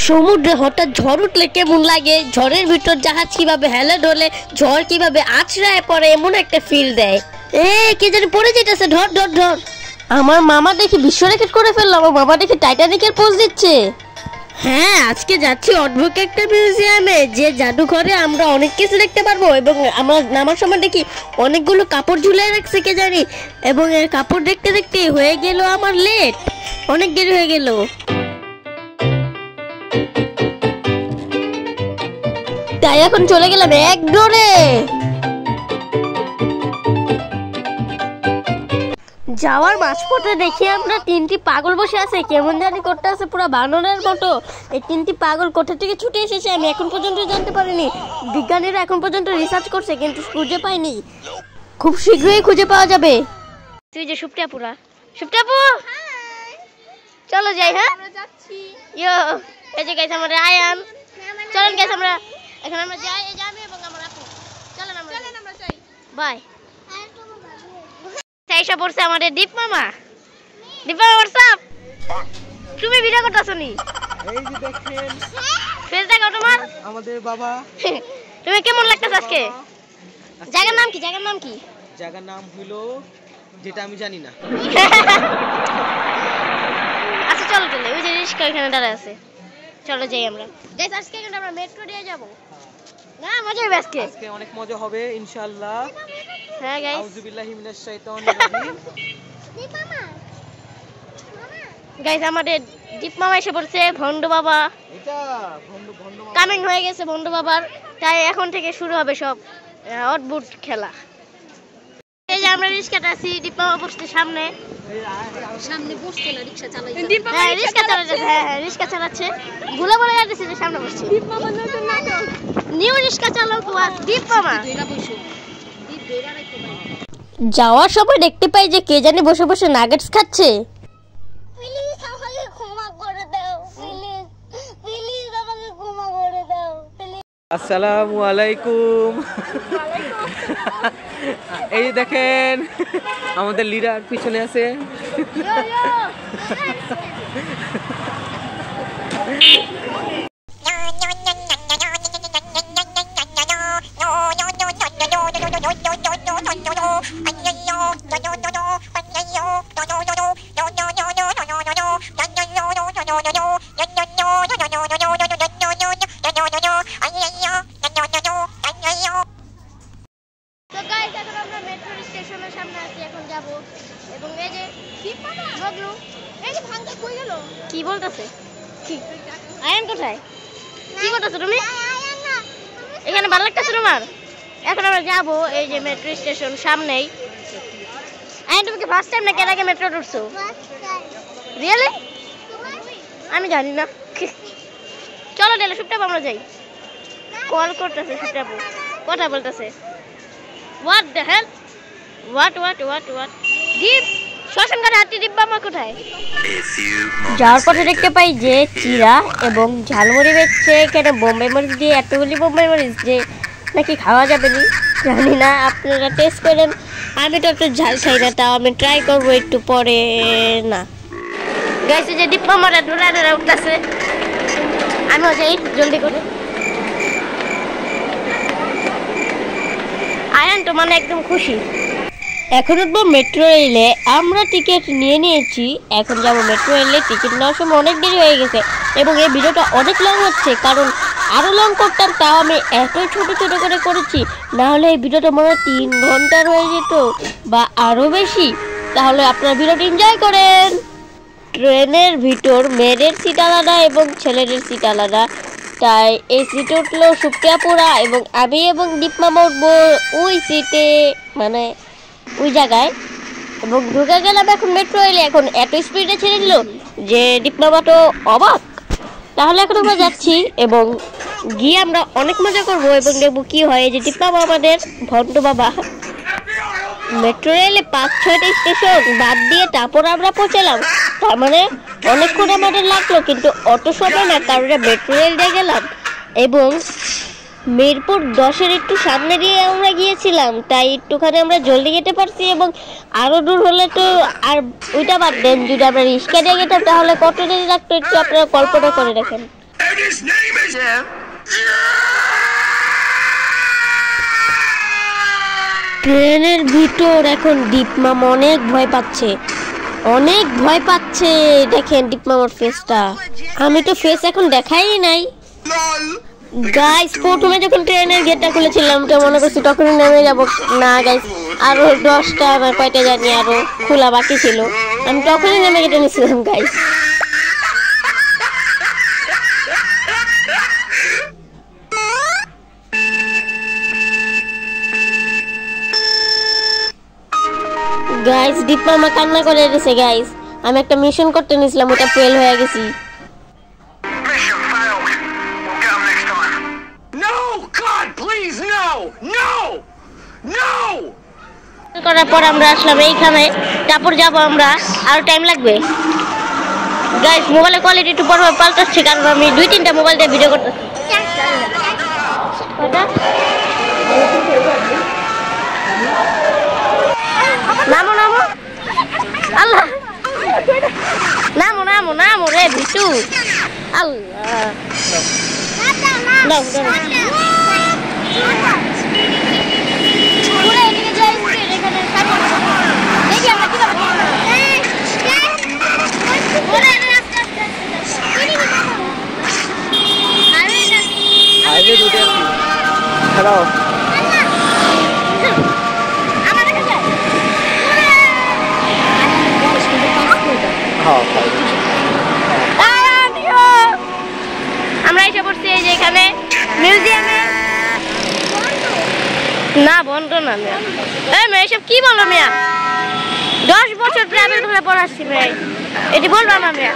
সমুদ্রে হঠাৎ ঝড় উঠলে কেমন লাগে, ঝড়ের ভিতর জাহাজ কিভাবে হেলে ঢলে, ঝড় কিভাবে আছড়ায় পড়ে, এমন একটা ফিল দেয়। কে জানি পড়ে যেতেছে, ধর ধর ধর। আমার মামা দেখি বিশ্ব রেকর্ড করে ফেললো, আমার মামা দেখি টাইটানিকের পোজ দিচ্ছে। হ্যাঁ, আজকে যাচ্ছি অদ্ভুত একটা মিউজিয়ামে, যে জাদুঘরে আমরা অনেক কিছু দেখতে পারবো। এবং আমরা নামার সময় দেখি অনেকগুলো কাপড় ঝুলিয়ে রাখছে কে জানি, এবং এর কাপড় দেখতে দেখতে হয়ে গেল আমার লেট, অনেক দেরি হয়ে গেল। তাই এখন চলে গেলাম এক দৌড়ে। যাওয়ার মাঝপথে দেখি আমরা তিনটি পাগল বসে আছে, কেমন জানি করতে আছে পুরো বানরের মতো। এই তিনটি পাগল কোথা থেকে ছুটে এসেছে আমি এখন পর্যন্ত জানতে পারিনি। বিজ্ঞানীরা এখন পর্যন্ত রিসার্চ করছে কিন্তু খুঁজে পাইনি, খুব শীঘ্রই খুঁজে পাওয়া যাবে। তুই যে সুপ্রিয়াপুরা, সুপ্রিয়াপু চলো যাই। হ্যাঁ ইয়ো, এই যে গাইস আমাদের আয়ান, চলেন গাইস আমরা এখন আমরা যাই। এই যে আমি এবং আমার আপু, চলেন আমরা যাই। বাই। এসে পড়ছে আমাদের দীপ মামা। দীপ মামা হোয়াটসঅ্যাপ, তুমি ভিডিও করতেছো নি? এই যে দেখেন ফেস দেখাও তোমার, আমাদের বাবা। তুমি কেমন লাগতেছে আজকে? জায়গার নাম কি? জায়গার নাম কি? জায়গার নাম হলো যেটা আমি জানি না। আচ্ছা চলো চলো, ওই যে রিস্কা এখানে দাঁড়ায় আছে, চলো যাই আমরা। গাইস আজকে কিন্তু আমরা মেট্রো দিয়ে যাব না, মজা হবে আজকে। আজকে অনেক মজা হবে ইনশাআল্লাহ। হ্যাঁ গাইস, আউযু বিল্লাহি মিনাশ শাইতানির রাজিম। দীপ মামা, গাইস আমাদের দীপ মামা এসে পড়ছে। ভন্ড বাবা এটা ভন্ড মামা কামিং হয়ে গেছে ভন্ড বাবার, তাই এখন থেকে শুরু হবে সব অদ্ভুত খেলা। এই যে আমরা রিস্কাতে আছি, দীপ মামা বসছে সামনে বসছে না, রিকশা চালাইছে। হ্যাঁ রিকশা চালাচ্ছে, হ্যাঁ রিকশা চালাচ্ছে, ভুলে বলে যাচ্ছে যে সামনে বসছে। দীপ মামা নতুন নাটক, নিউ রিকশা চালক দীপ মামা। যাওয়ার সময় দেখতে পাই যে কে জানি বসে বসে নাগেটস খাচ্ছে। প্লিজ আমাকে ক্ষমা করে দাও, প্লিজ প্লিজ আমাকে ক্ষমা করে দাও প্লিজ। আসসালামু আলাইকুম। এই দেখেন আমাদের লিডার পিছনে আছে। কি বলতেছে? আয়ান কোথায়? কি করতেছো তুমি? এখানে ভালো লাগতেছে তোমার? এখন আমরা যাবো এই যে মেট্রো স্টেশন সামনেই। আয়ান তুমি কি ফার্স্ট টাইম নাকি এর আগে মেট্রো উঠছো? রিয়েলি? আমি জানি না। চলো তাহলে সুপ্রিয়াপু আমরা যাই। কল করতেছে সুপ্রিয়াপু, কথা বলতেছে। What the hell? What Deep শ্মশানঘাটে হাঁটি, দীপ মামা কোথায়? যাওয়ার পথে দেখতে পাই যে চিরা এবং ঝালমুড়ি বেচছে এখানে, বোম্বাই মরিচ দিয়ে, এতগুলি বোম্বাই মরিচ যে নাকি খাওয়া যাবে না, জানি না, আপনারা টেস্ট করেন। আমি তো একটু ঝাল খাই না, তাও আমি ট্রাই করবো একটু পরে। না গাইছে যে দীপ মামারা ডোরা উঠতেছে, আমিও যাই জলদি করে। আয়ান তো মানে একদম খুশি। এখন উঠবো মেট্রো রেলে, আমরা টিকিট নিয়ে নিয়েছি, এখন যাবো মেট্রো রেলে। টিকিট নেওয়ার সময় অনেক দেরি হয়ে গেছে এবং এই ভিডিওটা অনেক লং হচ্ছে, কারণ আরও লং করতাম, তাও আমি এত ছোট ছোট করে করেছি, নাহলে এই ভিডিওটা মনে হয় 3 ঘন্টার হয়ে যেত বা আরও বেশি। তাহলে আপনারা ভিডিওটা এনজয় করেন। ট্রেনের ভিতর মেয়েদের সিট আলাদা এবং ছেলেদের সিট আলাদা, তাই এই সিটে উঠলো সুপ্রিয়াপুরা এবং আমি এবং দীপ মামা উঠবো ওই সিটে, মানে ওই জায়গায়, এবং ঢুকে গেলাম এখন মেট্রো রেলে। এখন এত স্পিডে ছেড়ে দিল যে দীপ মামা তো অবাক। তাহলে এখন আমরা যাচ্ছি এবং গিয়ে আমরা অনেক মজা করবো এবং দেখবো কি হয়। যে দীপ মামা আমাদের ভন্ড বাবা মেট্রো রেলে 5-6টা স্টেশন বাদ দিয়ে তারপর আমরা পৌঁছালাম, তার মানে অনেকক্ষণ আমাদের লাগলো, কিন্তু অত সময় না, কারণ মেট্রো রেল দিয়ে গেলাম এবং মিরপুর 10-এর একটু সামনে দিয়ে আমরা গিয়েছিলাম, তাই একটুখানি আমরা জলদি যেতে পারছি। এবং আরো দূর হলে তো আর ওইটা বাদ দেন, যদি আমরা রিক্সা দিয়ে যেতাম তাহলে কত দেরি লাগতো একটু আপনারা কল্পনা করে দেখেন। And his name is... ট্রেনের ভিতর এখন দীপ মামা অনেক ভয় পাচ্ছে, অনেক ভয় পাচ্ছে। দেখেন দীপ মামার ফেসটা, আমি তো ফেস এখন দেখাই নাই। গাইস প্রথমে যখন ট্রেনের গেটটা খুলেছিলাম তো মনে করছি তখনই নেমে যাবো, না গাইস আরো 10টা না কয়টা জানি আরো খোলা বাকি ছিল, আমি তখনই নেমে গেটে নিয়েছিলাম গাইস। গাইস দীপ মামা কান্না করে দিয়েছে গাইস, আমি একটা মিশন করতে নিয়েছিলাম ওটা ফেল হয়ে গেছি। Mission failed. We'll get 'em next time. No! God, please, no! No! No! করার পর আমরা আসলাম এইখানে, তারপর যাব আমরা, আর টাইম লাগবে গাইস। মোবাইলের কোয়ালিটি একটু বড় পাল্টাচ্ছি কারণ আমি 2-3টা মোবাইল দিয়ে ভিডিও করতেছি। নামো নামো, আল্লাহ নামো নামো নামো রে বিটু, আল্লাহ দাও দাও। হ্যালো আমরা এসে পড়ছি এই যে এখানে মিউজিয়ামে। না বন্ধ না মিয়া, এই মেয়ে এসব কি বলো মিয়া, 10 বছর ট্রাভেল করে পড়াচ্ছি মেয়ে, এটি বলবো না মিয়া,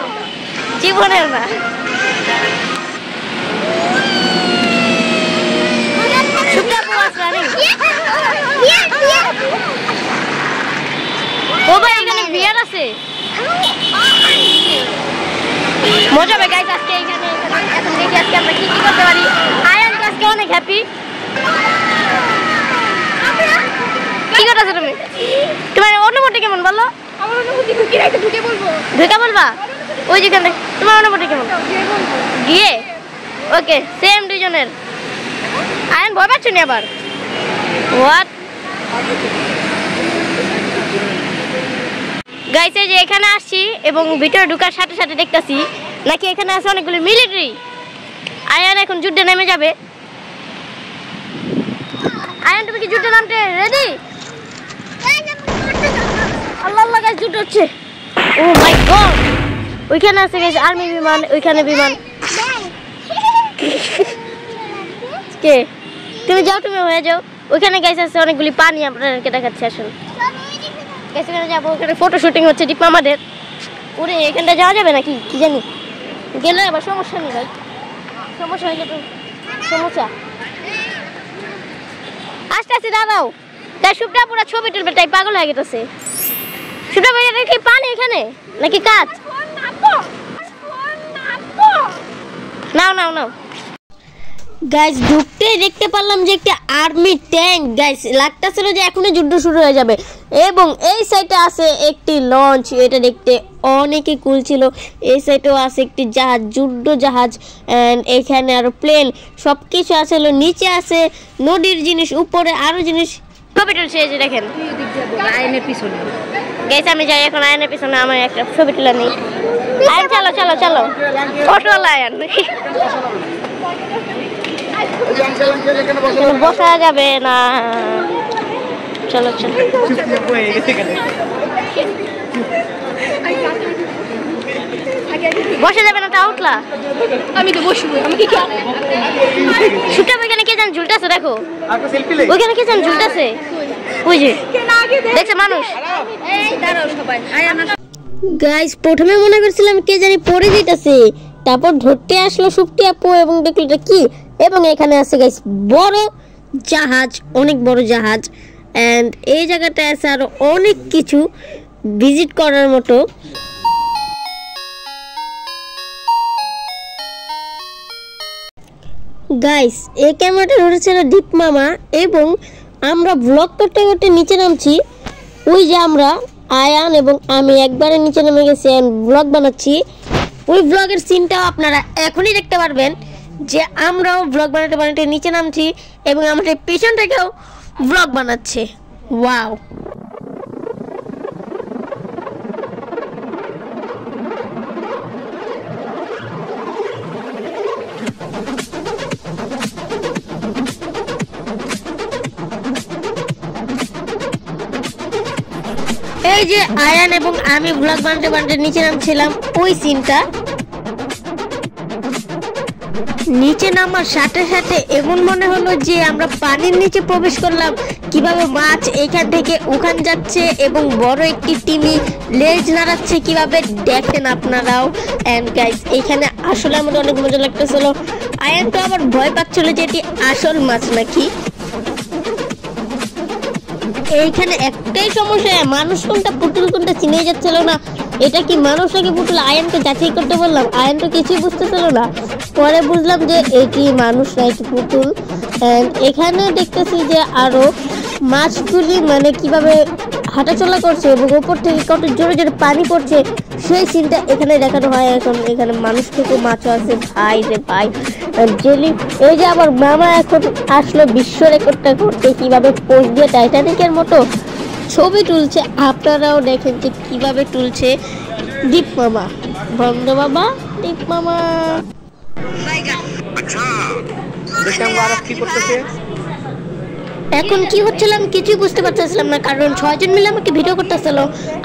জীবনের না। ও ভাই এখানে বিয়ার আছে, মজা হবে গাইস আজকে এখানে। এখন দেখি আজকে আমরা কি কি করতে পারি। আয়ান আজকে অনেক হ্যাপি। কি করতেছো তুমি, তোমার অনুভূতি কেমন বলো? আমার অনুভূতি ঢুকে বলবো, ঢুকে বলবা ওই যেখানে, তোমার অনুভূতি কেমন গিয়ে? ওকে সেম দুজনের। আয়ান ভয় পাচ্ছ না আবার? হোয়াট গাইস এই যে এখানে আসছি এবং ভিতরে ঢোকার সাথে সাথে দেখতেছি নাকি এখানে আছে অনেকগুলো মিলিটারি। আয়ান এখন যুদ্ধে নেমে যাবে। আয়ান তুমি কি যুদ্ধে নামতে রেডি? আল্লাহ আল্লাহ গাইস যুদ্ধ হচ্ছে। ও মাই গড, ওইখানে আছে গাইস আর্মি বিমান, ওইখানে বিমান। কে তুমি যাও, তুমি হয়ে যাও। ওইখানে গাইস আছে অনেকগুলি পানি, আপনাদেরকে দেখাচ্ছি আসুন। এখানে যাবো, ওখানে ফটো শুটিং হচ্ছে দীপ মামাদের। ওরে এখানটা যাওয়া যাবে নাকি কি জানি, গেলে আবার সমস্যা নেই ভাই, সমস্যা হয়ে যাবে সমস্যা। আস্তে আস্তে দাঁড়াও, তাই সুপটা পুরো ছবি তুলবে তাই পাগল হয়ে গেছে। সুপটা ভাই এটা কি পানি এখানে নাকি কাজ? নাও নাও নাও গাইস। ঢুকতেই দেখতে পারলাম যে একটা আর্মি ট্যাঙ্ক গাইস, লাগতেছিল যে এখনই যুদ্ধ শুরু হয়ে যাবে। এবং এই সাইডে আছে একটি লঞ্চ, এটা দেখতে অনেকই কুল ছিল। এই সাইডেও আছে একটি জাহাজ, যুদ্ধ জাহাজ, এন্ড এখানে আরো প্লেন, সবকিছু আছে। নিচে আছে নদীর জিনিস, উপরে আরো জিনিস। ছবি তুলছে এই যে দেখেন আয়নের পিছনে গাইস। আমি যাই এখন আয়নের পিছনে, আমার একটা ছবি তুলে নেই। আয়ন চলো চলো চলো, ফটো আয়ন বসা যাবে না, চলো চলো। বসে যাবে না তা উঠলা, আমি তো বসবো। আমি কি শুটা ওইখানে কে জান ঝুলটাছে, দেখো ওইখানে কে জান ঝুলটাছে, ওই যে দেখছে মানুষ। এই দাঁড়াও সবাই, গাইস প্রথমে মনে করছিলাম কে জানি পড়ে যেতেছে, তারপর ধরতে আসলো সুপ্তি আপু এবং দেখলো এটা কি। এবং এখানে আছে গাইস বড় জাহাজ, অনেক বড় জাহাজ, এন্ড এই জায়গাটা আছে আরো অনেক কিছু ভিজিট করার মতো। গাইস এই ক্যামেরাটা ধরেছিল দীপ মামা, এবং আমরা ব্লগ করতে করতে নিচে নামছি। ওই যে আমরা আয়ান এবং আমি একবারে নিচে নেমে গেছি ব্লগ বানাচ্ছি। ওই ব্লগের সিনটাও আপনারা এখনই দেখতে পারবেন যে আমরাও ব্লগ বানাতে বানাতে নিচে নামছি এবং আমাদের পেছন থেকেও ব্লগ বানাচ্ছে। ওয়াও, এই যে আয়ান এবং আমি ব্লগ বানাতে বানাতে নিচে নামছিলাম, ওই সিনটা। নিচে নামার সাথে সাথে এমন মনে হলো যে আমরা পানির নিচে প্রবেশ করলাম। কিভাবে মাছ এখান থেকে ওখান যাচ্ছে এবং বড় একটি টিমি লেজ নাড়াচ্ছে, কিভাবে দেখেন আপনারাও। এন্ড গাইস, এখানে আসলে আমাদের অনেক মজা লাগতেছিল। আয়ান তো আবার ভয় পাচ্ছিল যে এটি আসল মাছ নাকি। এইখানে একটাই সমস্যা, মানুষ কোনটা পুতুল কোনটা চিনে যাচ্ছিল না। এটা কি মানুষ নাকি পুতুল? আয়নকে যাচাই করতে বললাম, আয়ন তো কিছুই বুঝতেছিল না। পরে বুঝলাম যে এটি মানুষ না, এটি পুতুল। এখানে দেখতেছি যে আরো মাছগুলি মানে কিভাবে হাঁটাচলা করছে এবং উপর থেকে কত জোরে জোরে পানি পড়ছে, সেই সিনটা এখানে দেখানো হয়। এখন এখানে মানুষ থেকে মাছও আছে। ভাই রে ভাই, জেলি এই যে আমার মামা এখন আসলো বিশ্ব রেকর্ডটা করতে, কিভাবে পোজ দিয়ে টাইটানিকের মতো ছবি তুলছে। আপনারাও দেখেন যে কিভাবে তুলছে দীপ মামা, বন্ধ বাবা, দীপ মামা। দেখে আমরা আরব কি করতেছে। এখন কি হচ্ছিল আমি কিছুই বুঝতে পারতেছিলাম না, কারণ 6 জন মিলে আমাকে ভিডিও করতেছিল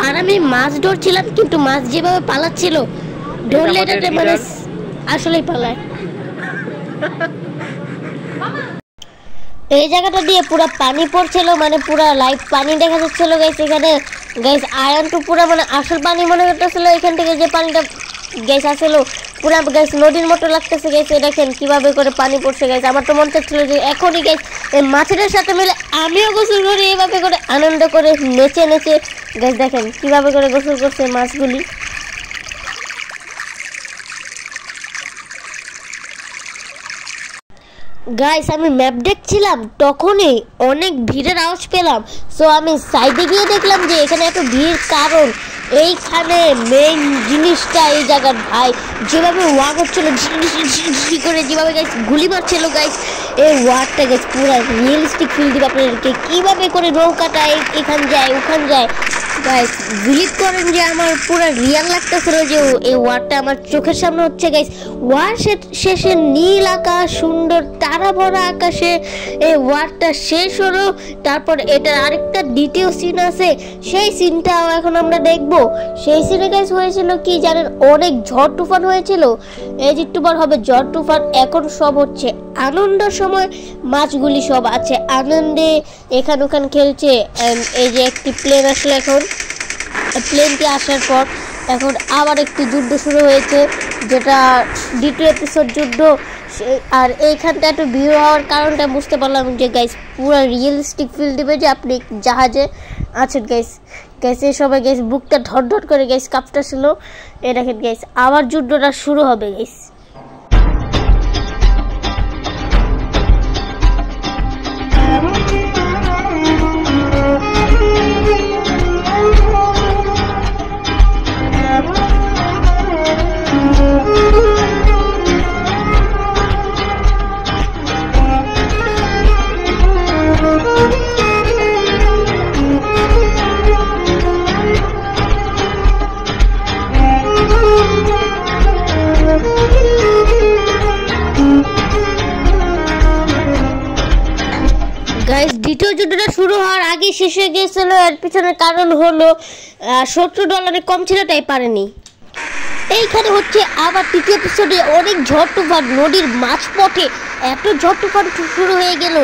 আর আমি মাছ ধরছিলাম, কিন্তু মাছ যেভাবে পালাচ্ছিল, ধরলে এটাতে মানে আসলেই পালায়। এই জায়গাটা দিয়ে পুরো পানি পড়ছিল, মানে পুরো লাইভ পানি দেখা যাচ্ছিল গাইস। এখানে গাইস আয়ন তো পুরো মানে আসল পানি মনে করতেছিল। এখান থেকে যে পানিটা গাইস আসলো পুরো গাইস নদীর মতো লাগতেছে গাইস। দেখেন কিভাবে করে পানি পড়ছে গাইস। আমার তো মন চাচ্ছিল যে এখনই গাইস এই মাছের সাথে মিলে আমিও গোসল করি, এভাবে করে আনন্দ করে নেচে নেচে গাইস। দেখেন কিভাবে করে গোসল করছে মাছগুলি। গাইস আমি ম্যাপ দেখছিলাম, তখনই অনেক ভিড়ের আওয়াজ পেলাম। সো আমি সাইডে গিয়ে দেখলাম যে এখানে এত ভিড়, কারণ এইখানে মেইন জিনিসটা এই জায়গার ভাই যেভাবে ওয়ার হচ্ছিল ঝিঝি করে, যেভাবে গাইস গুলি মারছিল গাইস, এই ওয়ারটা গাইস পুরো রিয়েলিস্টিক ফিল দিবে আপনাদেরকে। কীভাবে করে নৌকাটা এখান যায় ওখান যায় গাইস, বিলিভ করেন যে আমার পুরো রিয়াল লাগতেছিল যে এই ওয়ারটা আমার চোখের সামনে হচ্ছে গাইস। ওয়ার শেষে নীল আকাশ, সুন্দর তারা ভরা আকাশে এই ওয়ারটা শেষ হলো। তারপর এটার আরেকটা দ্বিতীয় সিন আছে, সেই সিনটাও এখন আমরা দেখব। সেই সিনে গাইস হয়েছিল কি জানেন, অনেক ঝড় তুফান হয়েছিল। এই যে একটুবার হবে ঝড় তুফান। এখন সব হচ্ছে আনন্দের সময়, মাছগুলি সব আছে আনন্দে, এখান ওখান খেলছে। এই যে একটি প্লেন আসলে, এখন প্লেনটি আসার পর এখন আবার একটি যুদ্ধ শুরু হয়েছে, যেটা দ্বিতীয় এপিসোড যুদ্ধ। আর এইখানটা একটু ভিউ হওয়ার কারণটা বুঝতে পারলাম যে গাইস পুরো রিয়েলিস্টিক ফিল দিবে যে আপনি জাহাজে আছেন গাইস। গাইস এই সবাই গাইস বুকটা ধর করে গাইস কাঁপতেছিল। এই দেখেন গাইস আবার যুদ্ধটা শুরু হবে গাইস। গাইস দ্বিতীয় যুদ্ধটা শুরু হওয়ার আগে শেষ হয়ে গিয়েছিল। এর পিছনের কারণ হলো $70 কম ছিল, তাই পারেনি। এইখানে হচ্ছে আবার তৃতীয় এপিসোডে অনেক ঝড় তুফান, নদীর মাঝপথে এত ঝড় তুফান শুরু হয়ে গেল,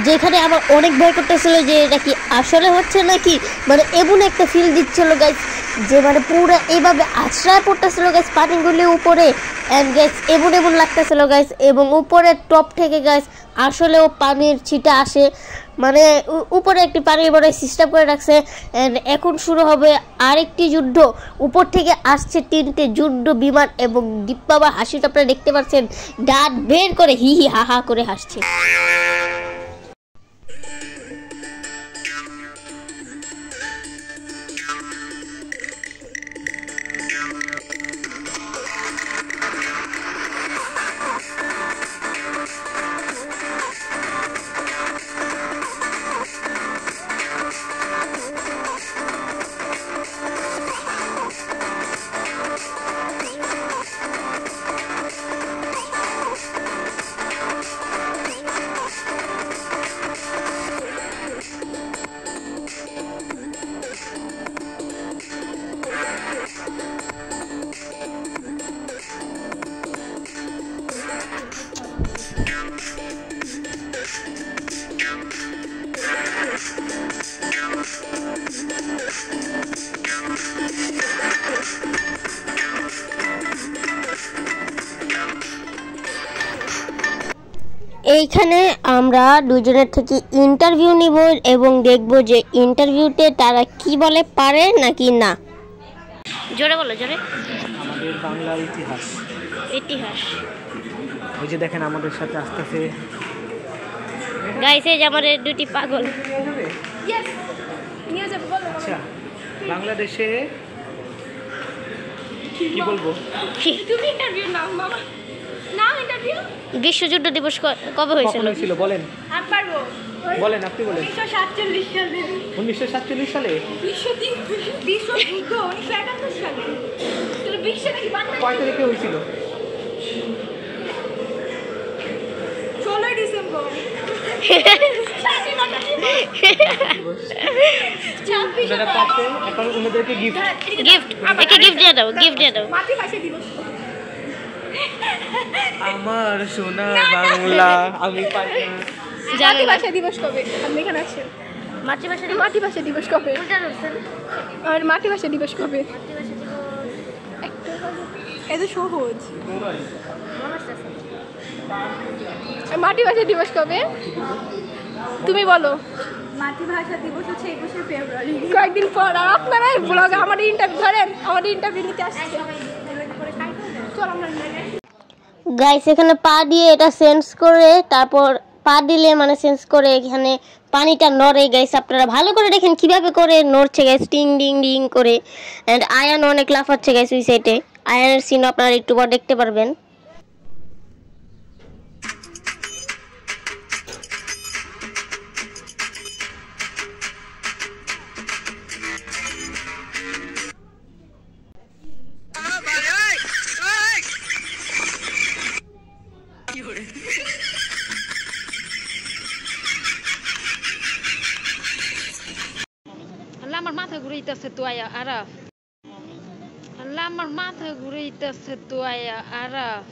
যেখানে আমার অনেক ভয় করতেছিল যে এটা কি আসলে হচ্ছে নাকি। মানে এমন একটা ফিল দিচ্ছিল গাইস যে মানে পুরো এইভাবে আশ্রয় পড়তেছিল গাইস পানিগুলি উপরে। অ্যান্ড গাইস এমন লাগতেছিল গাইস, এবং উপরের টপ থেকে গাইস আসলেও পানির ছিটা আসে, মানে উপরে একটি পানির বড় সিস্টেম করে রাখছে। এখন শুরু হবে আরেকটি যুদ্ধ। উপর থেকে আসছে 3টে যুদ্ধ বিমান, এবং দীপ বাবার হাসিটা আপনারা দেখতে পাচ্ছেন, দাঁত বের করে হি হি হা হা করে হাসছে। এইখানে আমরা দুজনের থেকে ইন্টারভিউ নিব এবং দেখব যে ইন্টারভিউতে তারা কি বলে, পারে নাকি না। জোরে বলো, জোরে। আমাদের বাংলার ইতিহাস। ইতিহাস। ওই যে দেখেন আমাদের সাথে আসতেছে গাইস, এই যে আমাদের দুটি পাগল। ইয়েস, নিয়ে যাবো, বলো। আচ্ছা, বাংলাদেশে কি বলবো? তুমি ইন্টারভিউ নাও মামা, নাও ইন্টারভিউ। বিশ্বযুদ্ধ দিবস কবে হয়েছিল? কখন হয়েছিল বলেন? আর পারবো, বলেন, আপনি বলেন। 1947 সালে। 1947 সালে? বিশ্বযুদ্ধ 1971 সালে। তাহলে বিশ্ব নাকি বাংলা? কয় তারিখে হয়েছিল? 16 ডিসেম্বর। ওনারা পাচ্ছে, এখন ওনাদেরকে গিফট। গিফট, একে গিফট দিয়ে দাও, গিফট দিয়ে দাও। মাতৃভাষা দিবস। আমার সোনার বাংলা আমি পাই না। মাতৃভাষা দিবস কবে? আপনি এখানে আছেন। মাতৃভাষা দিবস কবে? আর মাতৃভাষা দিবস কবে? এত সহজ। মাতৃভাষা দিবস কবে তুমি বলো? মাতৃভাষা দিবস হচ্ছে 21শে ফেব্রুয়ারি, কয়েকদিন পর। আর আপনারা ব্লগে আমাদের ইন্টারভিউ ধরেন, আমাদের ইন্টারভিউ নিতে আসছে। চল আমরা গাইস, এখানে পা দিয়ে এটা সেন্স করে, তারপর পা দিলে মানে সেন্স করে এখানে পানিটা নড়ে। গাইস, আপনারা ভালো করে দেখেন কিভাবে করে নড়ছে গাইস, টিং ডিং ডিং করে। এন্ড আয়ান অনেক লাফাচ্ছে গাইস ওই সাইডে। আয়ানের সিন আপনারা একটু পর দেখতে পারবেন। আমার মাথা ঘুরাইতেছে তো আয়া আরাফ, আল্লাহ আমার মাথা ঘুরাইতেছে তো আয়া আরাফ।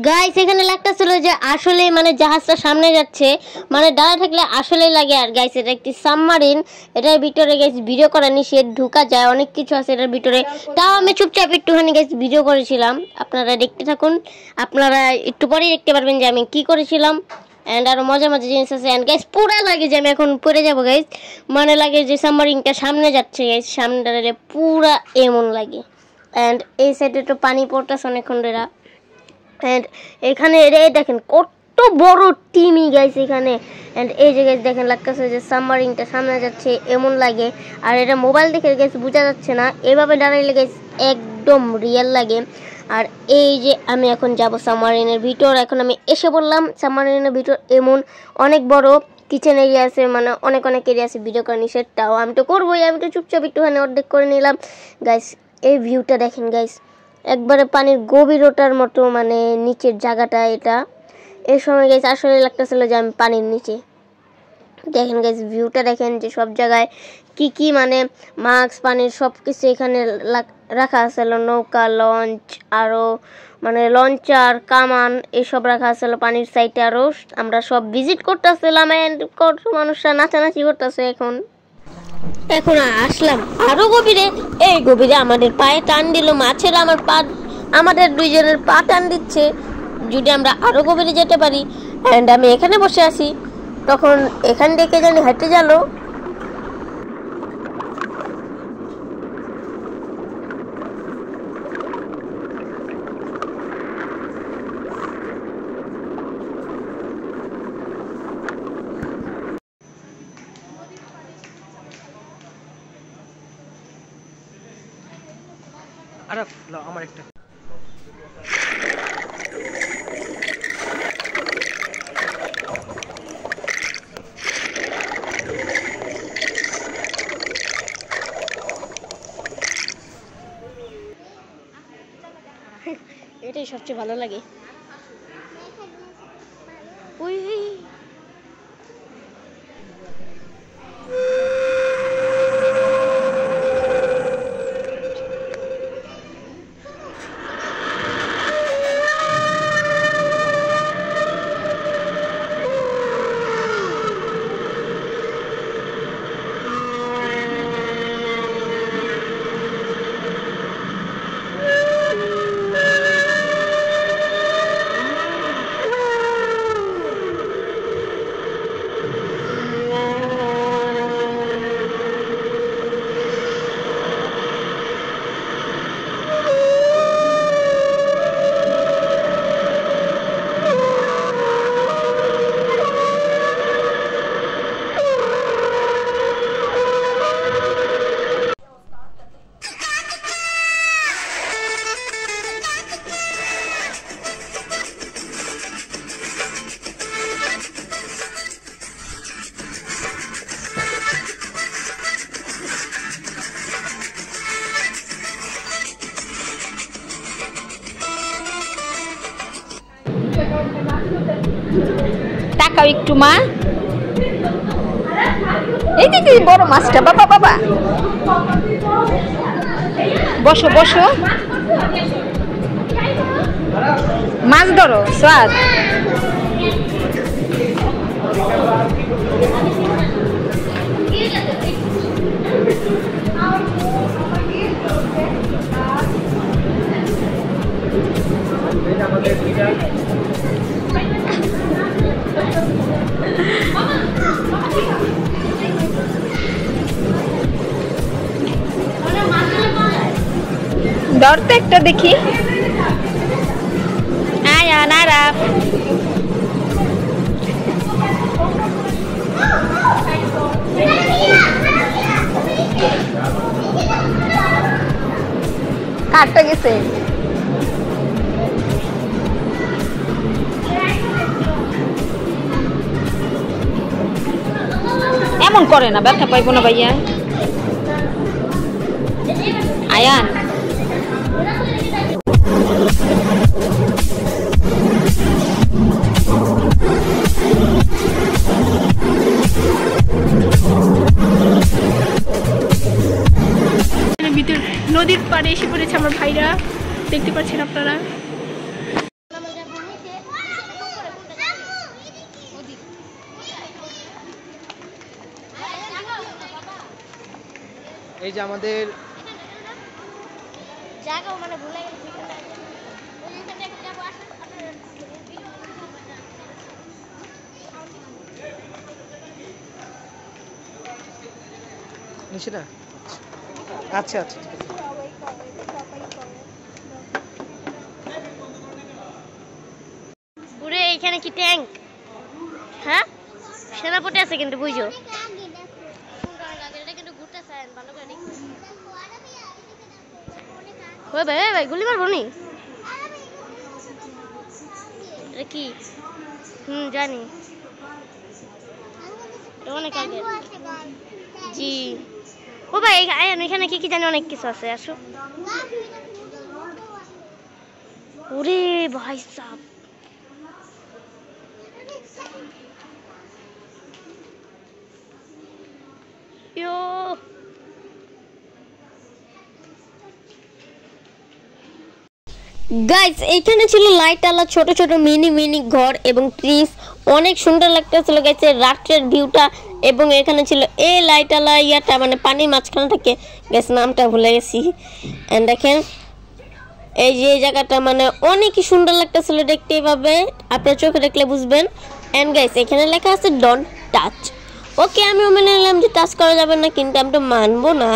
গাইস, এখানে লাগতেছিল যে আসলে মানে জাহাজটা সামনে যাচ্ছে, মানে দাঁড়া থাকলে আসলে লাগে। আর গাইস, এটা একটি সাবমারিন, এটার ভিতরে গাইস ভিডিও করা নিষেধ, ঢুকা যায়, অনেক কিছু আছে এটার ভিতরে। তাও আমি চুপচাপ একটুখানি গাইস ভিডিও করেছিলাম, আপনারা দেখতে থাকুন। আপনারা একটু পরেই দেখতে পারবেন যে আমি কি করেছিলাম। অ্যান্ড আরো মজা মজা জিনিস আছে। অ্যান্ড গাইস, পুরা লাগে যে আমি এখন পড়ে যাবো গাইস, মানে লাগে যে সাবমারিনটা সামনে যাচ্ছে গাইস, সামনে দাঁড়ালে পুরা এমন লাগে। অ্যান্ড এই সাইডে তো পানি পড়তেছে অনেকক্ষণ ধরে। অ্যান্ড এখানে দেখেন কত বড় টিমি গাইস এখানে। অ্যান্ড এই যে গাইস দেখেন লাগতেছে যে সাবমারিনটা সামনে যাচ্ছে এমন লাগে। আর এটা মোবাইল দেখে গাইস বোঝা যাচ্ছে না, এভাবে দাঁড়াইলে গাইস একদম রিয়েল লাগে। আর এই যে আমি এখন যাব সাবমারিনের ভিতর, এখন আমি এসে বললাম সাবমারিনের ভিতর এমন অনেক বড় কিচেন এরিয়া আছে, মানে অনেক অনেক এরিয়া আছে ভিডিও করা নিষেধটাও আমি তো করবোই, আমি তো চুপচাপ একটুখানি অর্ধেক করে নিলাম। গাইস, এই ভিউটা দেখেন গাইস, একবারে পানির গভীরতার মতো, মানে নিচের জায়গাটা এটা। এই সময় গাইস আসলে লাগতেছিল যে আমি পানির নিচে। দেখেন গাইস, ভিউটা দেখেন যে সব জায়গায় কি কি মানে মাস্ক, পানির সব কিছু এখানে রাখা আছে, নৌকা, লঞ্চ, আরও মানে লঞ্চার, কামান এসব রাখা আছে পানির সাইডে। আরও আমরা সব ভিজিট করতেছিলাম, অ্যান্ড কত মানুষরা নাচানাচি করতেছে। এখন আসলাম আরো গভীরে। এই গভীরে আমাদের পায়ে টান দিল মাছের, আমাদের দুইজনের পা টান দিচ্ছে যদি আমরা আরো গভীরে যেতে পারি। অ্যান্ড আমি এখানে বসে আছি, তখন এখান থেকে জানি হেঁটে গেল। আরে আমার একটা এটাই সবচেয়ে ভালো লাগে। ওই টাকাও একটু মা। এই দিদি বড় মাছটা, বাবা বাবা বসো বসো, মাছ ধরো স্বাদ। ধরতে একটা দেখি। আয়ান আরাফ কাটটা গেছে। এমন করে না, ব্যথা পাইবো না ভাইয়া। আয়ান নদীর পাড়ে এসে পড়েছে আমার ভাইরা, দেখতে পাচ্ছেন আপনারা। এই যে আমাদের নিশিনা, আচ্ছা আচ্ছা পুরে এখানে কি ট্যাঙ্ক? হ্যাঁ সেনাপতি আছে কিন্তু বুঝো। ওই ভাই ভাই গুলি মারবো নি? এটা কি? জানি অনেক আগে। জি ও ভাই আয়ান এখানে কি কি জানি অনেক কিছু আছে, আসো। ওরে ভাই সাব, ইয়ো গাইস এইখানে ছিল লাইট আলা ছোট ছোট মিনি মিনি ঘর এবং ট্রিস, অনেক সুন্দর লাগতেছিল গাইস রাত্রের ভিউটা। এবং এখানে ছিল এই লাইট আলা ইয়াটা মানে পানির মাঝখানে থাকে গাইস, নামটা ভুলে গেছি। এন্ড দেখেন এই যে জায়গাটা মানে অনেকই সুন্দর লাগতেছিল দেখতে, এইভাবে আপনার চোখে দেখলে বুঝবেন। এন্ড গাইস এখানে লেখা আছে ডোন্ট টাচ। ওকে আমিও মেনে নিলাম যে টাচ করা যাবে না, কিন্তু আমি তো মানবো না।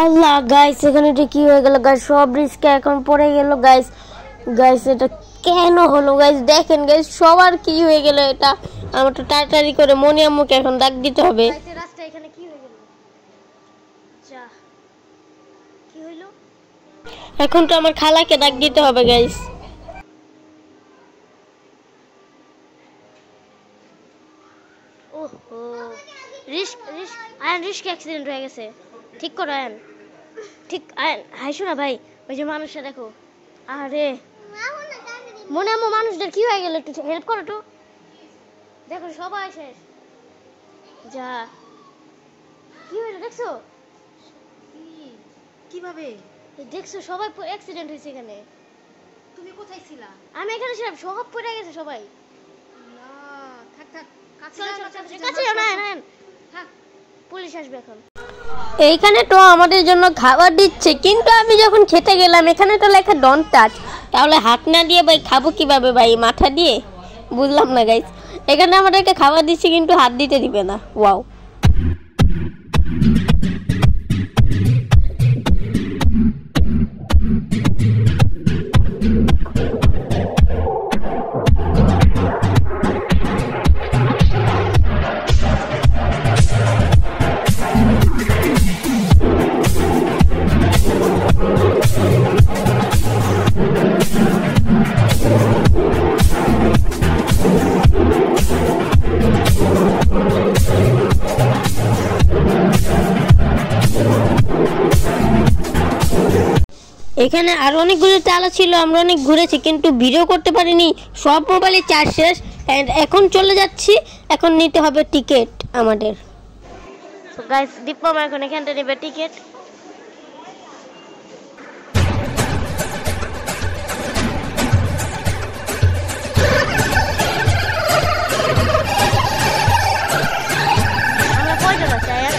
আল্লাহ গাইস এখানে এটা কি হয়ে গেল গাইস, সব রিস্কে এখন পড়ে গেল গাইস। গাইস এটা কেন হলো গাইস? দেখেন গাইস সবার কি হয়ে গেল এটা। আমার তো তাড়াতাড়ি করে মনি আম্মুকে এখন ডাক দিতে হবে। রাস্তা এখানে কি হয়ে গেল? যা কি হইলো? এখন তো আমার খালাকে ডাক দিতে হবে গাইস। ওহো রিস্ক অ্যাক্সিডেন্ট হয়ে গেছে, ঠিক করো আয়ান, ঠিক আয়ান। হাই শোনা ভাই, ওই যে মানুষটা দেখো। আরে মনে আম্মু মানুষদের কি হয়ে গেল, একটু হেল্প করো তো। দেখো সবাই শেষ। যা কি হইলো দেখছো? কিভাবে দেখছো? সবাই অ্যাক্সিডেন্ট হয়েছে এখানে। তুমি কোথায় ছিলা? আমি এখানে ছিলাম, সব পড়ে গেছে সবাই। না থাক থাক, কাছে যাও না না, থাক পুলিশ আসবে এখন। এইখানে তো আমাদের জন্য খাবার দিচ্ছে, কিন্তু আমি যখন খেতে গেলাম এখানে তো লেখা ডোন্ট টাচ। তাহলে হাত না দিয়ে ভাই খাবো কিভাবে ভাই? মাথা দিয়ে? বুঝলাম না গাইস। এখানে আমাদেরকে খাবার দিচ্ছে কিন্তু হাত দিতে দিবে না। ওয়াও। এখানে আরো অনেকগুলো চালা ছিল, আমরা অনেক ঘুরেছি কিন্তু ভিডিও করতে পারিনি, সব মোবাইলে চার্জ শেষ। এন্ড এখন চলে যাচ্ছি, এখন নিতে হবে টিকিট আমাদের। সো গাইস, দীপ মামা এখন এখান থেকে নেবে টিকিট। আমরা কয়জন আছি আয়ার?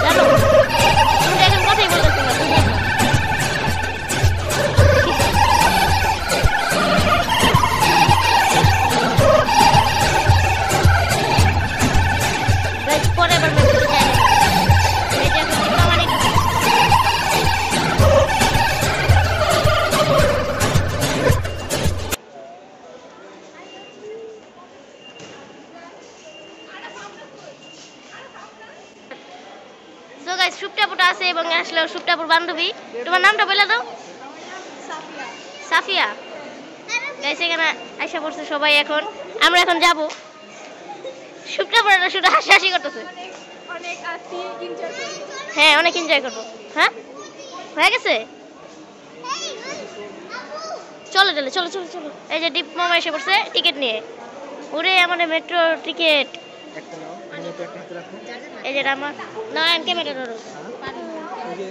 জানো তুমি এখন কথাই বলতেছো না, ঠিক আছে? গাইস, পরে আবার মেসেজ যায়। এই যে এখন দীপ মামা নাকি সুপ্টাপুটা আছে এবং আসলে সুপ্টাপুর বান্ধবী। তোমার নামটা বলে দাও। সাফিয়া। গাইস, এখানে আইসা পড়ছে সবাই। এখন আমরা এখন যাব। সুপ্টাপুরা শুধু হাসি করতেছে। অনেক আসি এনজয় করি। হ্যাঁ, অনেক এনজয় করবো। হ্যাঁ, হয়ে গেছে। চলো চলো চলো চলো চলো। এই যে দীপ মামা এসে পড়ছে টিকিট নিয়ে। ওরে আমাদের মেট্রো টিকিট। এই যে আমার না ক্যামেরা ধরো।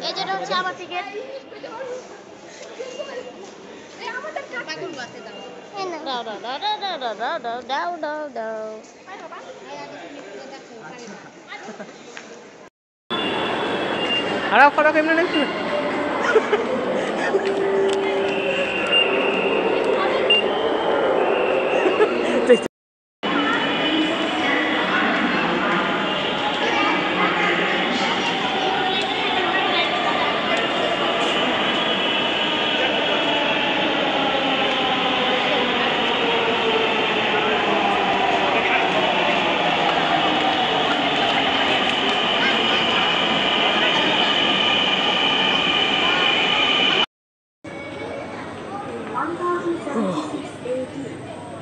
এই যেটা হচ্ছে আমার টিকিট। দাও দাও দাও দাও দাও দাও দাও দাও দাও দাও দাও। আরাফ ফারাফ এমনি নাকি?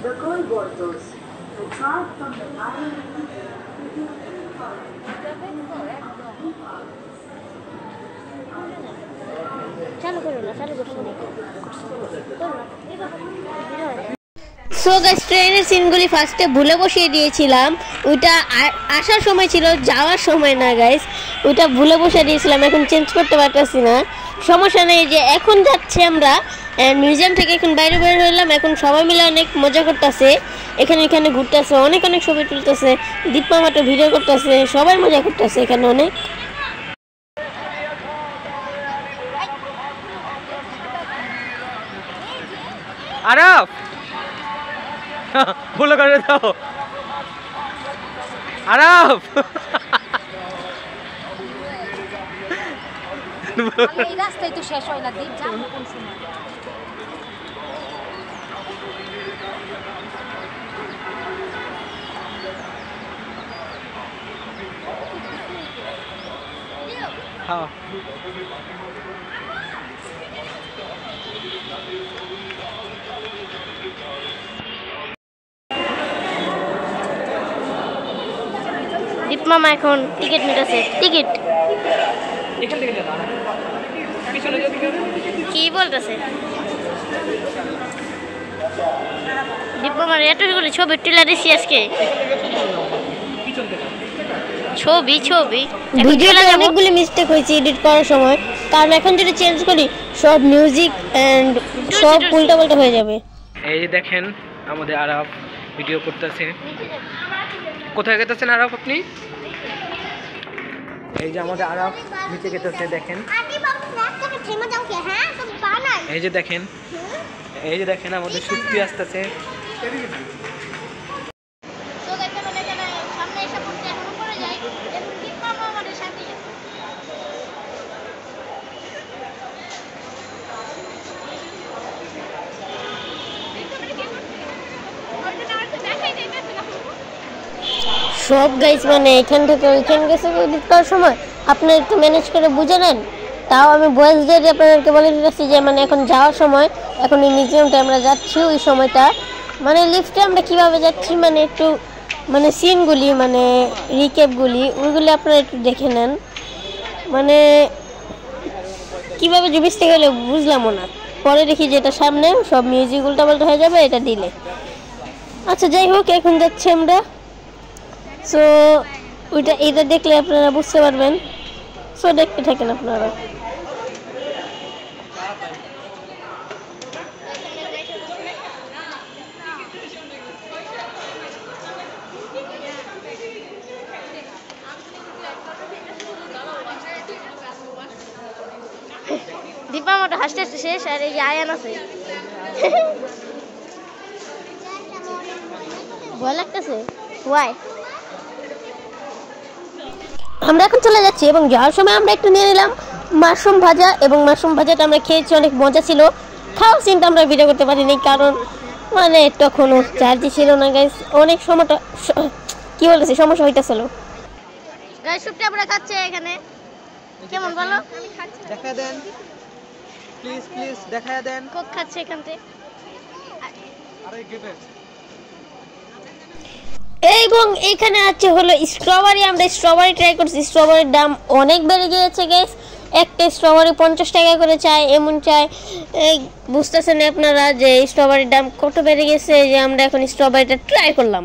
The Koi Gordos, the tribe from the island চালু করো না, চালু করছো না। সো গাইস, ট্রেনের সিনগুলি ফার্স্টে ভুলে বসিয়ে দিয়েছিলাম। ওইটা আসার সময় ছিল, যাওয়ার সময় না গাইস। ওইটা ভুলে বসিয়ে দিয়েছিলাম, এখন চেঞ্জ করতে পারতেছি না। সমস্যা নেই, যে এখন যাচ্ছি আমরা মিউজিয়াম থেকে। এখন বাইরে বের হইলাম, এখন সবাই মিলে অনেক মজা করতেছে, এখানে এখানে ঘুরতেছে, অনেক অনেক ছবি তুলতেছে, দীপ মামাটা ভিডিও করতেছে, সবাই মজা করতেছে এখানে অনেক। আরাফ বলো করে দাও। আরাফ এই রাস্তায় তো শেষ হয় না, দ্বীপ যাবো কোন সময়? হ্যাঁ, দীপ মামা এখন টিকিট নিতেছে। টিকিট এখান থেকে যেতে হবে। পিছনে যদি কি বলতেছে? দীপ মামার এতগুলো ছবি তুলে দিচ্ছি আজকে। পিছন থেকে ছবি ছবি ভিডিওতে অনেকগুলো মিস্টেক হয়েছে এডিট করার সময়, কারণ এখন যদি চেঞ্জ করি সব মিউজিক এন্ড সব উল্টা পাল্টা হয়ে যাবে। এই যে দেখেন আমাদের আরাফ ভিডিও করতেছে। কোথায় গেতেছেন আরাফ আপনি? এই যে আমাদের আরাফ নিচে গেতেছে, দেখেন। এই যে দেখেন, এই যে দেখেন আমাদের সুপ্তি আসতেছে। সব গাইস মানে এখান থেকে ওইখান গেছে এডিট করার সময় আপনারা একটু ম্যানেজ করে বুঝে নেন। তাও আমি ভয়েস দিয়ে আপনাদেরকে বলে দিতেছি যে মানে এখন যাওয়ার সময়, এখন এই মিউজিয়ামটা আমরা যাচ্ছি, ওই সময়টা মানে লিফটে আমরা কিভাবে যাচ্ছি মানে একটু মানে সিনগুলি মানে রিক্যাপগুলি ওইগুলি আপনারা একটু দেখে নেন। মানে কিভাবে জুবিসতে গেলে বুঝলামও না। পরে দেখি যে এটা সামনে সব মিউজিক উল্টাপাল্টা হয়ে যাবে এটা দিলে। আচ্ছা যাই হোক, এখন যাচ্ছি আমরা। সো এটা দেখলে আপনারা বুঝতে পারবেন। সো দেখতে থাকেন আপনারা। দীপা মোটা হাসতে হাসতে শেষ, আর এই আয়ান আছে ভয় লাগতেছে। ওয়াই আমরা এখন চলে যাচ্ছি এবং যাওয়ার সময় আমরা একটু নিয়ে নিলাম মাশরুম ভাজা, এবং মাশরুম ভাজাটা আমরা খেয়েছি, অনেক মজা ছিল। খাওয়ার চিন্তা আমরা ভিডিও করতে পারিনি কারণ মানে তখনও চার্জই ছিল না গাইস, অনেক সময়টা কি বলতেছি সমস্যা হইতেছিল। গাইস সুপটা আমরা খাচ্ছে এখানে, কেমন বলো? দেখা দেন প্লিজ প্লিজ, দেখা দেন। কোক খাচ্ছে এখান থেকে। এবং এখানে আছে হলো স্ট্রবেরি। আমরা স্ট্রবেরি ট্রাই করছি, স্ট্রবেরির দাম অনেক বেড়ে গিয়েছে গাইস। একটা স্ট্রবেরি 50 টাকা করে চাই, এমন চাই। এই বুঝতেছেন আপনারা যে স্ট্রবেরির দাম কত বেড়ে গেছে, যে আমরা এখন স্ট্রবেরিটা ট্রাই করলাম।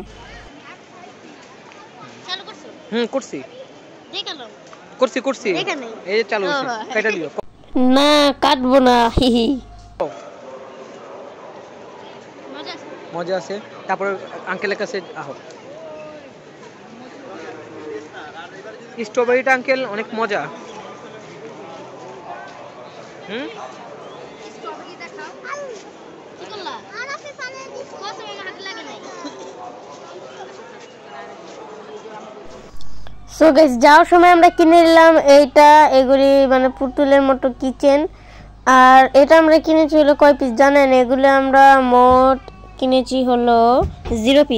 চালু করছো? করছি দেখালাম করছি এখানে এই যে চালু হচ্ছে। কেটে দিও না, কাটবো না। হিহি মজা আছে। তারপর আঙ্কেলের কাছে আহো। স্ট্রবেরিটা আঙ্কেল অনেক মজা। সো গাইস যাওয়ার সময় আমরা কিনে নিলাম এগুলি মানে পুতুলের মতো কিচেন। আর এটা আমরা কিনেছি হলো কয় পিস জানেন? এগুলো আমরা মোট কিনেছি হলো 0 পিস।